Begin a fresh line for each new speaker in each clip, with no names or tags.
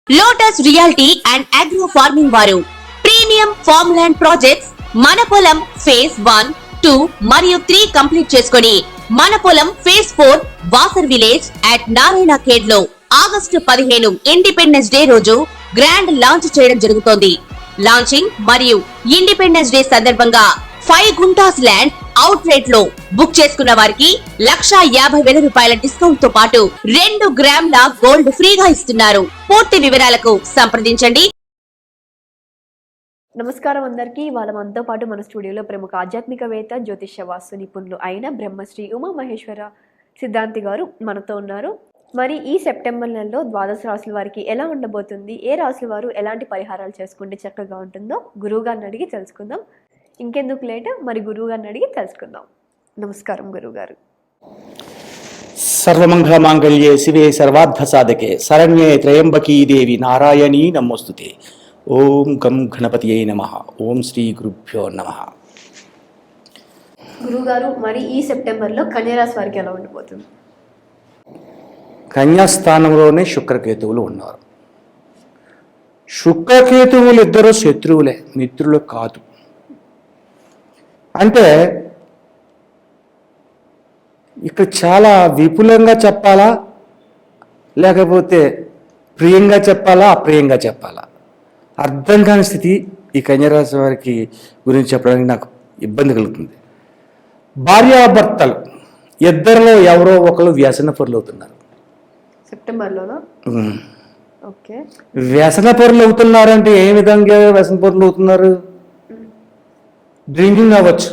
Lotus reality and agro farming వారు premium farm land projects మన పొలం ఫేజ్ 1, 2 మరియు 3 కంప్లీట్ చేసుకొని మన పొలం phase 4 Wasar village at Narayana Khed లో ఆగస్టు 15 ఇండిపెండెన్స్ డే రోజు గ్రాండ్ లాంచ్ చేయడం జరుగుతోంది. లాంచింగ్ మరియు ఇండిపెండెన్స్ డే సందర్భంగా 5 గుంటాస్ ల్యాండ్ అవుట్ రేట్ లో బుక్ చేసుకున్న వారికి 1,50,000 రూపాయల డిస్కౌంట్ తో పాటు 2 గ్రాముల గోల్డ్ ఫ్రీగా ఇస్తున్నారు. పూర్తి వివరాలకు సంప్రదించండి.
నమస్కారం అందరికీ. వాళ్ళ మనతో పాటు మన స్టూడియోలో ప్రముఖ ఆధ్యాత్మికవేత్త జ్యోతిష్య వాస్తు నిపుణులు అయిన బ్రహ్మశ్రీ ఉమామహేశ్వర సిద్ధాంతి గారు మనతో ఉన్నారు. మరి ఈ సెప్టెంబర్ నెలలో ద్వాదశ రాశుల వారికి ఎలా ఉండబోతుంది, ఏ రాశుల వారు ఎలాంటి పరిహారాలు చేసుకుంటే చక్కగా ఉంటుందో గురువు గారిని అడిగి తెలుసుకుందాం. ఇంకెందుకు లేట్, మరి గురువు గారిని అడిగి తెలుసుకుందాం. నమస్కారం గురువు గారు.
సర్వమంగళ మాంగళ్యే శివే సర్వార్థ సాధకే శరణ్యే త్రయంబకీ దేవి నారాయణీ నమోస్తుతే. ఓం గం గణపతియే నమః. ఓం శ్రీ గురుభ్యో నమః.
గురువు గారు, మరి ఈ సెప్టెంబర్లో కన్యారాశి వారికి ఎలా ఉండబోతుంది?
కన్యాస్థానంలోనే శుక్రకేతువులు ఉన్నారు. శుక్రకేతువులు ఇద్దరు శత్రువులే, మిత్రులు కాదు. అంటే ఇక్కడ చాలా విపులంగా చెప్పాలా, లేకపోతే ప్రియంగా చెప్పాలా, అప్రియంగా చెప్పాలా, అర్థం కాని స్థితి ఈ కన్యరాశి వారికి గురించి చెప్పడానికి నాకు ఇబ్బంది కలుగుతుంది. భార్యాభర్తలు ఇద్దరిలో ఎవరో ఒకరు వ్యసన పరులు అవుతున్నారు.
సెప్టెంబర్లోనా? ఓకే.
వ్యసన పరులు అవుతున్నారంటే ఏ విధంగా వ్యసన పరులు అవుతున్నారు? డ్రింకింగ్ అవ్వచ్చు,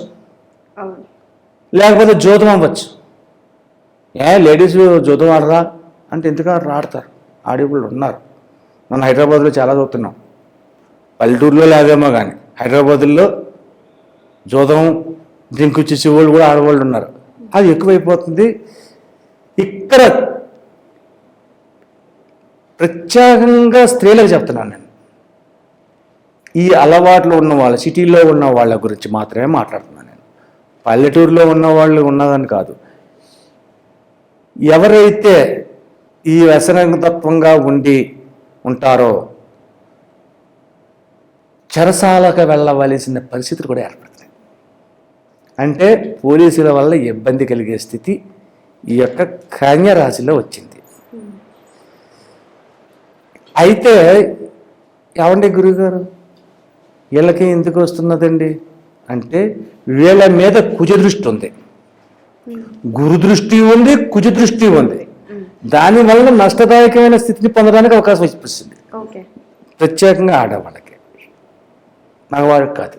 లేకపోతే జూదం అవ్వచ్చు. లేడీస్ జూదం ఆడరా అంటే ఎందుకు ఆడతారు, ఆడేవాళ్ళు ఉన్నారు. మనం హైదరాబాద్లో చాలా చూస్తున్నాం. పల్లెటూరులో లేదేమో కానీ హైదరాబాదులో జూదం డ్రింక్ చేసేవాళ్ళు కూడా ఆడవాళ్ళు ఉన్నారు. అది ఎక్కువైపోతుంది. ఇక్కడ ప్రత్యేకంగా స్త్రీలకు చెప్తున్నాను నేను. ఈ అలవాట్లు ఉన్న వాళ్ళ, సిటీలో ఉన్న వాళ్ళ గురించి మాత్రమే మాట్లాడుతున్నాను నేను. పల్లెటూరులో ఉన్న వాళ్ళు ఉన్నదని కాదు. ఎవరైతే ఈ వ్యసనతత్వంగా ఉంటారో చెరసాలకు వెళ్ళవలసిన పరిస్థితులు కూడా ఏర్పడుతున్నాయి. అంటే పోలీసుల వల్ల ఇబ్బంది కలిగే స్థితి ఈ యొక్క కన్య రాశిలో వచ్చింది. అయితే ఏమండి గురువుగారు, వీళ్ళకి ఎందుకు వస్తున్నదండి అంటే వీళ్ళ మీద కుజ దృష్టి ఉంది, గురు దృష్టి ఉంది, కుజ దృష్టి ఉంది. దానివల్ల నష్టదాయకమైన స్థితిని పొందడానికి అవకాశం ఇప్పిస్తుంది. ప్రత్యేకంగా ఆడవాళ్ళకి, మగవాళ్ళకి కాదు.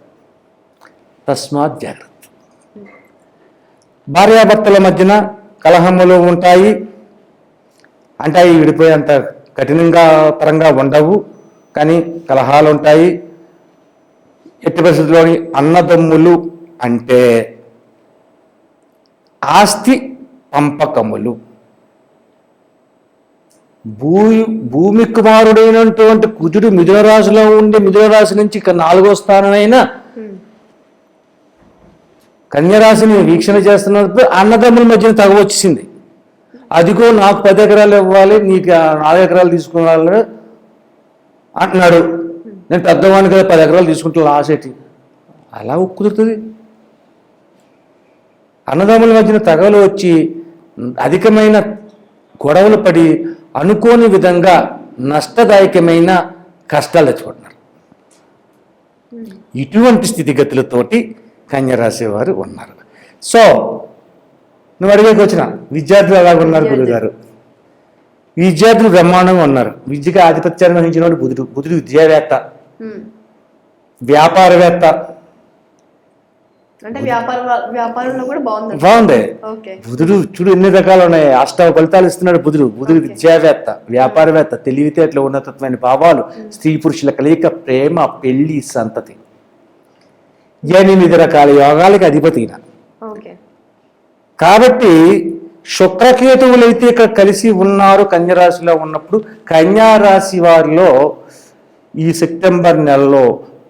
తస్మాత్ జాగ్రత్త. భార్యాభర్తల మధ్యన కలహములు ఉంటాయి. అంటే అవి విడిపోయేంత కఠినంగా పరంగా ఉండవు, కానీ కలహాలు ఉంటాయి. ఎట్టి పరిస్థితుల్లోని అన్నదమ్ములు అంటే ఆస్తి పంపకములు. భూమి కుమారుడైనటువంటి కుజుడు మిథున రాశిలో ఉండి మిథున రాశి నుంచి ఇక 4వ స్థానమైన కన్యరాశిని వీక్షణ చేస్తున్నప్పుడు అన్నదమ్ముల మధ్యన తగ వచ్చేసింది. అదిగో నాకు 10 ఎకరాలు ఇవ్వాలి, నీకు 4 ఎకరాలు తీసుకున్నాను అంటున్నాడు. నేను పెద్దవాడిని కదా 10 ఎకరాలు తీసుకుంటా లాసేటి. అలా కుదురుతుంది. అన్నదమ్ముల మధ్యన తగలు వచ్చి అధికమైన గొడవలు పడి అనుకోని విధంగా నష్టదాయకమైన కష్టాలు తెచ్చుకుంటున్నారు. ఇటువంటి స్థితిగతులతోటి కన్యరాశి వారు ఉన్నారు. సో నువ్వు అడిగేకి వచ్చిన విద్యార్థులు ఎలాగ ఉన్నారు గురుగారు? విద్యార్థులు బ్రహ్మాండంగా ఉన్నారు. విద్యగా ఆధిపత్యాన్ని వహించిన వాడు బుధుడు. బుధుడు విద్యావేత్త, వ్యాపారవేత్త. బాగుంది. బుధుడు చూడు ఎన్ని రకాలు ఉన్నాయి. 8 ఫలితాలు ఇస్తున్నాడు బుధుడు. బుధుడు విద్యావేత్త, వ్యాపారవేత్త, తెలివితేటలు, ఉన్నతమైన భావాలు, స్త్రీ పురుషుల కలయిక, ప్రేమ, పెళ్లి, సంతతి, 8 రకాల యోగాలకి అధిపతి. కాబట్టి శుక్రకేతువులైతే ఇక్కడ కలిసి ఉన్నారు కన్యరాశిలో ఉన్నప్పుడు. కన్యారాశి వారిలో ఈ సెప్టెంబర్ నెలలో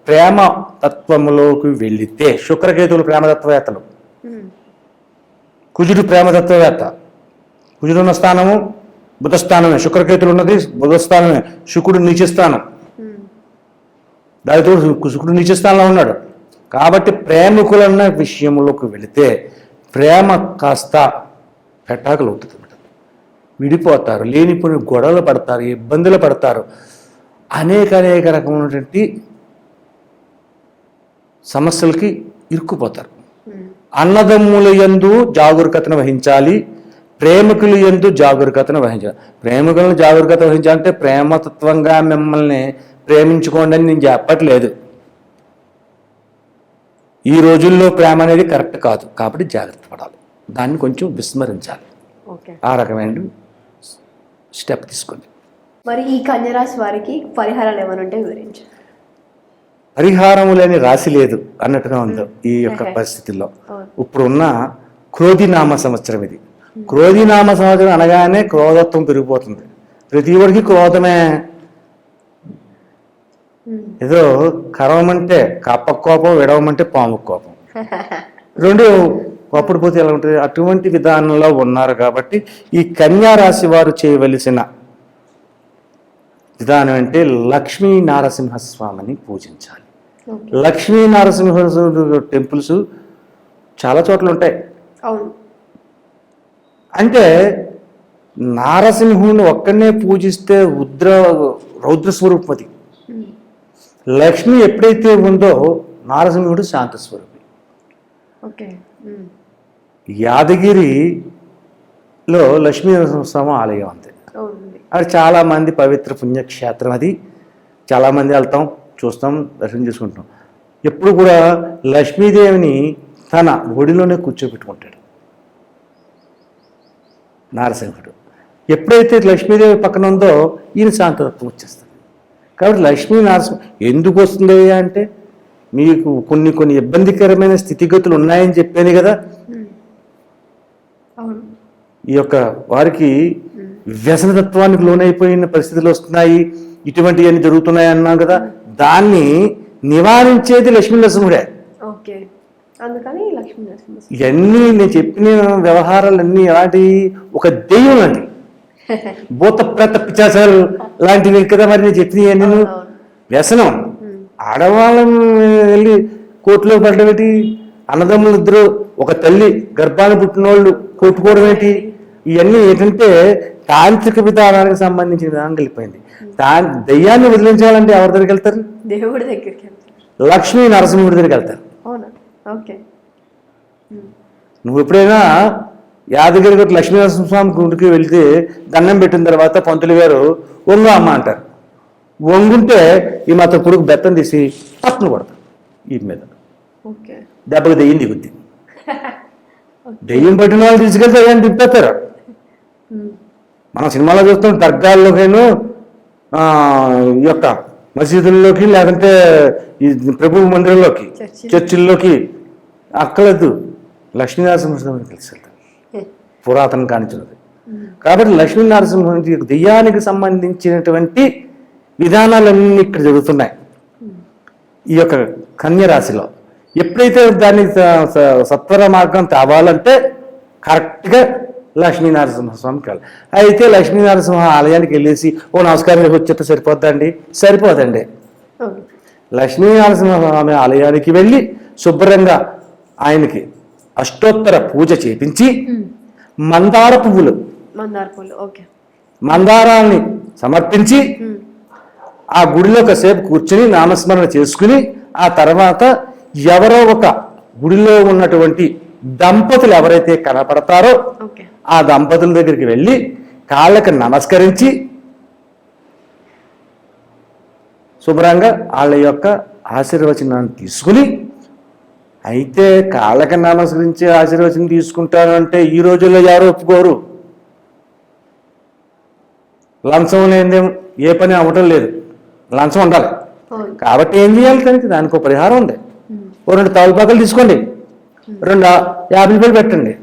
ప్రేమ తత్వములోకి వెళితే, శుక్రకేతువులు ప్రేమతత్వవేత్తలు, కుజుడు ప్రేమతత్వవేత్త. కుజుడున్న స్థానము బుధస్థానమే, శుక్రకేతులు ఉన్నది బుధస్థానమే, శుక్రుడు నీచస్థానం, దానితో శుక్రుడు నీచస్థానంలో ఉన్నాడు. కాబట్టి ప్రేమికులన్న విషయంలోకి వెళితే ప్రేమ కాస్త పెటాకులు అవుతుంది, విడిపోతారు, లేనిపోయిన గొడవలు పడతారు, ఇబ్బందులు పడతారు, అనేక రకమైనటువంటి సమస్యలకి ఇరుక్కుపోతారు. అన్నదమ్ముల యందు జాగరూకతను వహించాలి, ప్రేమికుల యందు జాగరూకతను వహించాలి. ప్రేమికులను జాగరూకత వహించాలంటే ప్రేమతత్వంగా మిమ్మల్ని ప్రేమించుకోండి అని నేను చెప్పట్లేదు. ఈ రోజుల్లో ప్రేమ అనేది కరెక్ట్ కాదు, కాబట్టి జాగ్రత్త పడాలి, దాన్ని కొంచెం విస్మరించాలి. ఆ రకమైన స్టెప్ తీసుకోండి.
మరి ఈ కన్యరాశి వారికి పరిహారాలు ఏమైనా ఉంటే వివరించు.
పరిహారము లేని రాశి లేదు అన్నట్టుగా ఉందో ఈ యొక్క పరిస్థితుల్లో. ఇప్పుడున్న క్రోధినామ సంవత్సరం ఇది. క్రోధినామ సంవత్సరం అనగానే క్రోధత్వం పెరిగిపోతుంది, ప్రతి ఒడికి క్రోధమే. ఏదో కరవమంటే కప్ప కోపం, విడవమంటే పాము కోపం, రెండు అప్పుడు పోతే ఎలా ఉంటుంది, అటువంటి విధానంలో ఉన్నారు. కాబట్టి ఈ కన్యా రాశి వారు చేయవలసిన విధానం అంటే లక్ష్మీ నారసింహస్వామిని పూజించాలి. లక్ష్మీ నారసింహ టెంపుల్స్ చాలా చోట్ల ఉంటాయి. అంటే నారసింహుని ఒక్కడనే పూజిస్తే రౌద్ర స్వరూపతి. లక్ష్మి ఎప్పుడైతే ఉందో నారసింహుడు శాంత స్వరూపి. యాదగిరిలో లక్ష్మీ నరసింహస్వామి ఆలయం అంతే. అది చాలామంది పవిత్ర పుణ్యక్షేత్రం, అది చాలామంది వెళ్తాం, చూస్తాం, దర్శనం చేసుకుంటాం. ఎప్పుడు కూడా లక్ష్మీదేవిని తన ఒడిలోనే కూర్చోబెట్టుకుంటాడు నారసింహుడు. ఎప్పుడైతే లక్ష్మీదేవి పక్కన ఉందో ఈయన శాంతత్వం వచ్చేస్తుంది. కాబట్టి లక్ష్మీ నారసింహ ఎందుకు వస్తుంది అంటే మీకు కొన్ని ఇబ్బందికరమైన స్థితిగతులు ఉన్నాయని చెప్పాను కదా. ఈ యొక్క వారికి వ్యసనతత్వానికి లోనైపోయిన పరిస్థితులు వస్తున్నాయి, ఇటువంటివన్నీ జరుగుతున్నాయి అన్నాం కదా. దాన్ని నివారించేది లక్ష్మీ నరసింహుడే. ఇవన్నీ నేను చెప్పిన వ్యవహారాలన్నీ ఎలాంటి ఒక దెయ్యం లాంటి భూత ప్రేత పిశాచాలు లాంటివి కదా. మరి నేను చెప్పిన నేను వ్యసనం, ఆడవాళ్ళని వెళ్ళి కోర్టులో పడడం ఏంటి, అన్నదమ్ములు ఇద్దరు ఒక తల్లి గర్భాన్ని పుట్టిన వాళ్ళు కొట్టుకోవడం ఏంటి, ఇవన్నీ ఏంటంటే తాంత్రిక విధానానికి సంబంధించిన విధానం వెళ్ళిపోయింది. దెయ్యాన్ని వదిలించాలంటే ఎవరి దగ్గరికి వెళ్తారు?
దేవుడి దగ్గరికి,
లక్ష్మీ నరసింహుడి దగ్గరికి వెళ్తారు. నువ్వు ఎప్పుడైనా యాదగిరి గట్టు లక్ష్మీ నరసింహస్వామి గుడికి వెళ్తే దండం పెట్టిన తర్వాత పంతులు గారు వంగు అమ్మ అంటారు. వంగుంటే ఈ మాత్రం పురుగు బెత్తం తీసి పట్టును కొడతారు ఈ మీద, దెబ్బకి దెయ్యం దిగుద్ది. దెయ్యం పట్టిన వాళ్ళు తీసుకెళ్తే దెయ్యాన్ని తిప్పేస్తారు. మనం సినిమాలో చూస్తాం, దర్గాల్లోకైనా ఈ యొక్క మసీదుల్లోకి, లేదంటే ఈ ప్రభు మందిరంలోకి, చర్చిల్లోకి అక్కలేదు లక్ష్మీనరసింహస్వామిని తీసుకెళ్తారు, పురాతన కానిచ్చినది. కాబట్టి లక్ష్మీనరసింహ దెయ్యానికి సంబంధించినటువంటి విధానాలన్నీ ఇక్కడ జరుగుతున్నాయి ఈ యొక్క కన్య రాశిలో. ఎప్పుడైతే దాన్ని సత్వర మార్గం తేవాలంటే కరెక్ట్గా లక్ష్మీనరసింహస్వామికి వెళ్ళాలి. అయితే లక్ష్మీనరసింహ ఆలయానికి వెళ్ళేసి ఓ నమస్కారం వచ్చేట సరిపోద్దండి? సరిపోదండి. లక్ష్మీనరసింహస్వామి ఆలయానికి వెళ్ళి శుభ్రంగా ఆయనకి అష్టోత్తర పూజ చేపించి మందార పువ్వులు, మందారాన్ని సమర్పించి ఆ గుడిలో కాసేపు కూర్చుని నామస్మరణ చేసుకుని ఆ తర్వాత ఎవరో ఒక గుడిలో ఉన్నటువంటి దంపతులు ఎవరైతే కనపడతారో ఆ దంపతుల దగ్గరికి వెళ్ళి కాళ్ళకి నమస్కరించి శుభ్రంగా వాళ్ళ యొక్క ఆశీర్వచనాన్ని తీసుకుని, అయితే కాళ్ళకి నమస్కరించి ఆశీర్వచనం తీసుకుంటాను అంటే ఈ రోజుల్లో ఎవరు ఒప్పుకోరు. లంచం లేనిదేం ఏ పని అవ్వటం లేదు, లంచం ఉండాలి. కాబట్టి ఏం చేయాలి, దానికి దానికి ఒక పరిహారం ఉంది. ఓ 2 తమలపాకులు తీసుకోండి, 2 యాపిల్ పళ్ళు పెట్టండి.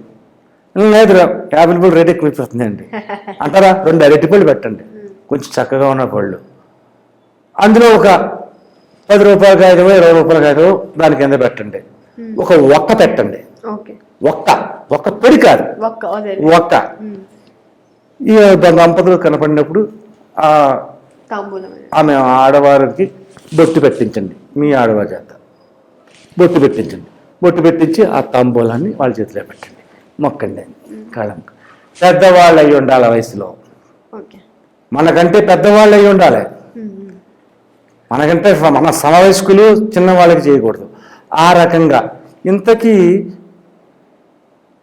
లేదు 50 రూపాయలు రేట్ ఎక్కువైపోతుందండి అంటారా, 2 అరటిపళ్ళు పెట్టండి, కొంచెం చక్కగా ఉన్న పళ్ళు. అందులో ఒక 10 రూపాయల కాయదో 20 రూపాయల కాయదో దాని కింద పెట్టండి. ఒక ఒక్క పెట్టండి, ఒక్క పొడి కాదు, ఒక్క ఈ దంపతులు కనపడినప్పుడు ఆ
తాంబూలం
ఆమె ఆడవారికి బొట్టు పెట్టించండి, మీ ఆడవారి చేత బొట్టు పెట్టించండి. బొట్టు పెట్టించి ఆ తాంబూలాన్ని వాళ్ళ చేతిలో పెట్టండి, మొక్కండి కాలం. పెద్దవాళ్ళు అయి ఉండాలి వయసులో,
ఓకే.
మనకంటే పెద్దవాళ్ళు అయి ఉండాలి. మనకంటే మన సమవయస్కులు చిన్నవాళ్ళకి చేయకూడదు. ఆ రకంగా ఇంతకీ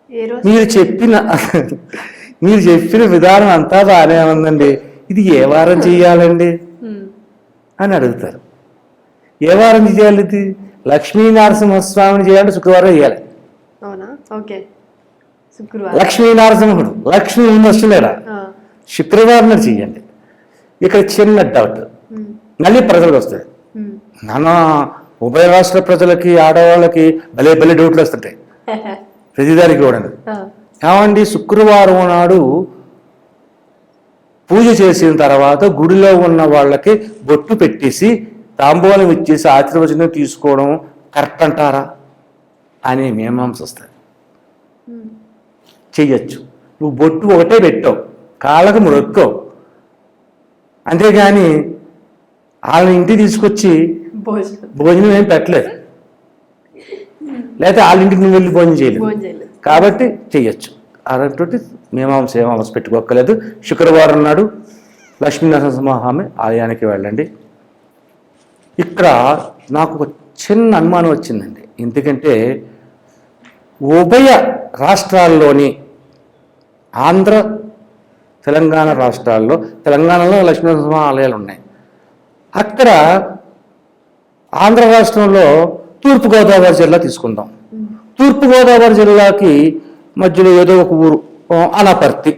ఏ రోజు
మీరు చెప్పిన విధానం అంతా బాగానే ఉందండి, ఇది ఏ వారం చేయాలండి అని అడుగుతారు. ఏ వారం చేయాలి? ఇది లక్ష్మీనరసింహస్వామిని చేయాలంటే శుక్రవారం చేయాలి.
అవునా? ఓకే. శుక్రవారం
లక్ష్మీనరసింహుడు, లక్ష్మీ వస్తున్నాడా, శుక్రవారం చేయండి. ఇక్కడ చిన్న డౌట్ మళ్ళీ ప్రజలకు వస్తాయి. నాన్న ఉభయ రాష్ట్ర ప్రజలకి ఆడవాళ్ళకి భలే భలే డౌట్లు వస్తుంటాయి ప్రతిదానికి కూడా. ఏమండి, శుక్రవారం నాడు పూజ చేసిన తర్వాత గుడిలో ఉన్న వాళ్ళకి బొట్టు పెట్టేసి తాంబూలం ఇచ్చేసి ఆశీర్వచనం తీసుకోవడం కరెక్ట్ అంటారా అనే మీమాంస వస్తుంది. చెయ్యొచ్చు. నువ్వు బొట్టు ఒకటే పెట్టావు, కాళ్ళకు మొక్కవు, అంతేగాని వాళ్ళని ఇంటికి తీసుకొచ్చి భోజనం ఏం పెట్టలేదు, లేకపోతే వాళ్ళ ఇంటికి నువ్వు వెళ్ళి భోజనం చేయలేదు. కాబట్టి చెయ్యొచ్చు. అలాంటి మీమాంస ఏమాంస పెట్టుకోక్కలేదు. శుక్రవారం నాడు లక్ష్మీనరసింహస్వామి ఆలయానికి వెళ్ళండి. ఇక్కడ నాకు ఒక చిన్న అనుమానం వచ్చిందండి. ఎందుకంటే ఉభయ రాష్ట్రాల్లోని ఆంధ్ర తెలంగాణ రాష్ట్రాల్లో, తెలంగాణలో లక్ష్మీనరసింహ ఆలయాలు ఉన్నాయి. అక్కడ ఆంధ్ర రాష్ట్రంలో తూర్పుగోదావరి జిల్లా తీసుకుందాం. తూర్పుగోదావరి జిల్లాకి మధ్యలో ఏదో ఒక ఊరు అనపర్తి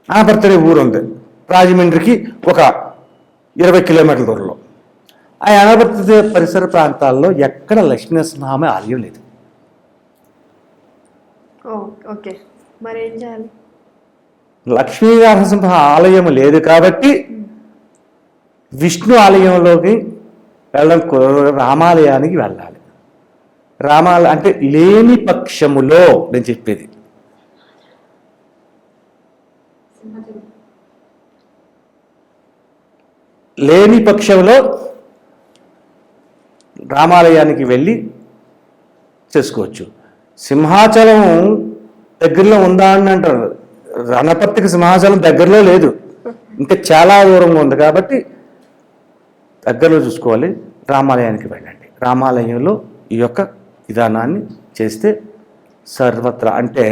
అనే ఊరు ఉంది. రాజమండ్రికి ఒక 20 కిలోమీటర్ల దూరంలో. ఆ అనపర్తి పరిసర ప్రాంతాల్లో ఎక్కడ లక్ష్మీనరసింహస్వామి ఆలయం లేదు.
ఓకే, మరి ఏం చేయాలి?
లక్ష్మీనరసింహ ఆలయం లేదు కాబట్టి విష్ణు ఆలయంలోకి వెళ్ళడం, రామాలయానికి వెళ్ళాలి. అంటే లేని పక్షములో నేను చెప్పేది, లేని పక్షంలో రామాలయానికి వెళ్ళి చేసుకోవచ్చు. సింహాచలం దగ్గరలో ఉందా అని అంటారు. అనపర్తికి సింహాచలం దగ్గరలో లేదు, ఇంకా చాలా దూరంగా ఉంది. కాబట్టి దగ్గరలో చూసుకోవాలి. రామాలయానికి వెళ్ళండి. రామాలయంలో ఈ యొక్క విధానాన్ని చేస్తే సర్వత్రా, అంటే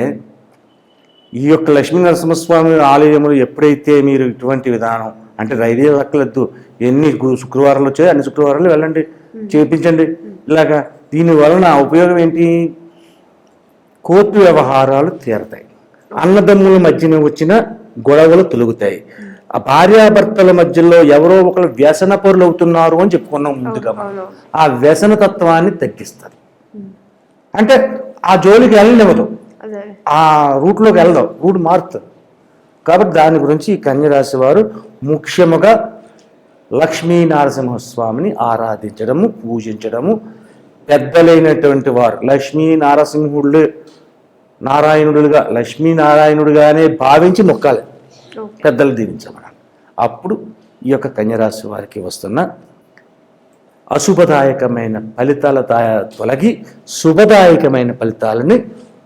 ఈ యొక్క లక్ష్మీనరసింహస్వామి ఆలయములు ఎప్పుడైతే మీరు ఇటువంటి విధానం, అంటే రైల్వే లెక్కలద్దు, ఎన్ని శుక్రవారాలు వచ్చాయో అన్ని శుక్రవారాలు వెళ్ళండి, చేయించండి. ఇలాగా దీని వలన ఉపయోగం ఏంటి? కోర్టు వ్యవహారాలు తీరతాయి, అన్నదమ్ముల మధ్యన వచ్చిన గొడవలు తొలుగుతాయి, ఆ భార్యాభర్తల మధ్యలో ఎవరో ఒకరు వ్యసన పరులు అవుతున్నారు అని చెప్పుకున్నాం ముందుగా. ఆ వ్యసన తత్వాన్ని తగ్గిస్తారు. అంటే ఆ జోలికి వెళ్ళనివ్వదు, ఆ రూట్లోకి వెళ్దాం, రూట్ మారుతుంది. కాబట్టి దాని గురించి ఈ కన్యరాశి వారు ముఖ్యముగా లక్ష్మీనరసింహస్వామిని ఆరాధించడము, పూజించడము, పెద్దలైనటువంటి వారు లక్ష్మీనరసింహుడు నారాయణుడుగా, లక్ష్మీనారాయణుడుగానే భావించి మొక్కాలి, పెద్దలు దీవించమనాలి. అప్పుడు ఈ యొక్క కన్యరాశి వారికి వస్తున్న అశుభదాయకమైన ఫలితాల తొలగి శుభదాయకమైన ఫలితాలని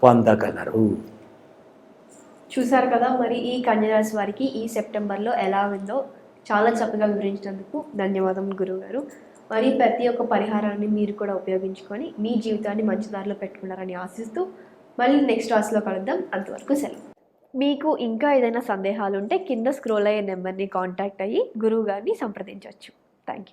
పొందగలరు.
చూసారు కదా, మరి ఈ కన్యరాశి వారికి ఈ సెప్టెంబర్లో ఎలా ఉందో చాలా చక్కగా వివరించినందుకు ధన్యవాదములు గురువుగారు. మరి ప్రతి ఒక్క పరిహారాన్ని మీరు కూడా ఉపయోగించుకొని మీ జీవితాన్ని మంచి దారిలో పెట్టుకున్నారని ఆశిస్తూ మళ్ళీ నెక్స్ట్ క్లాస్లో కలుద్దాం. అంతవరకు సెలవు. మీకు ఇంకా ఏదైనా సందేహాలు ఉంటే కింద స్క్రోల్ అయ్యే నెంబర్ని కాంటాక్ట్ అయ్యి గురువు గారిని సంప్రదించవచ్చు. Thank you.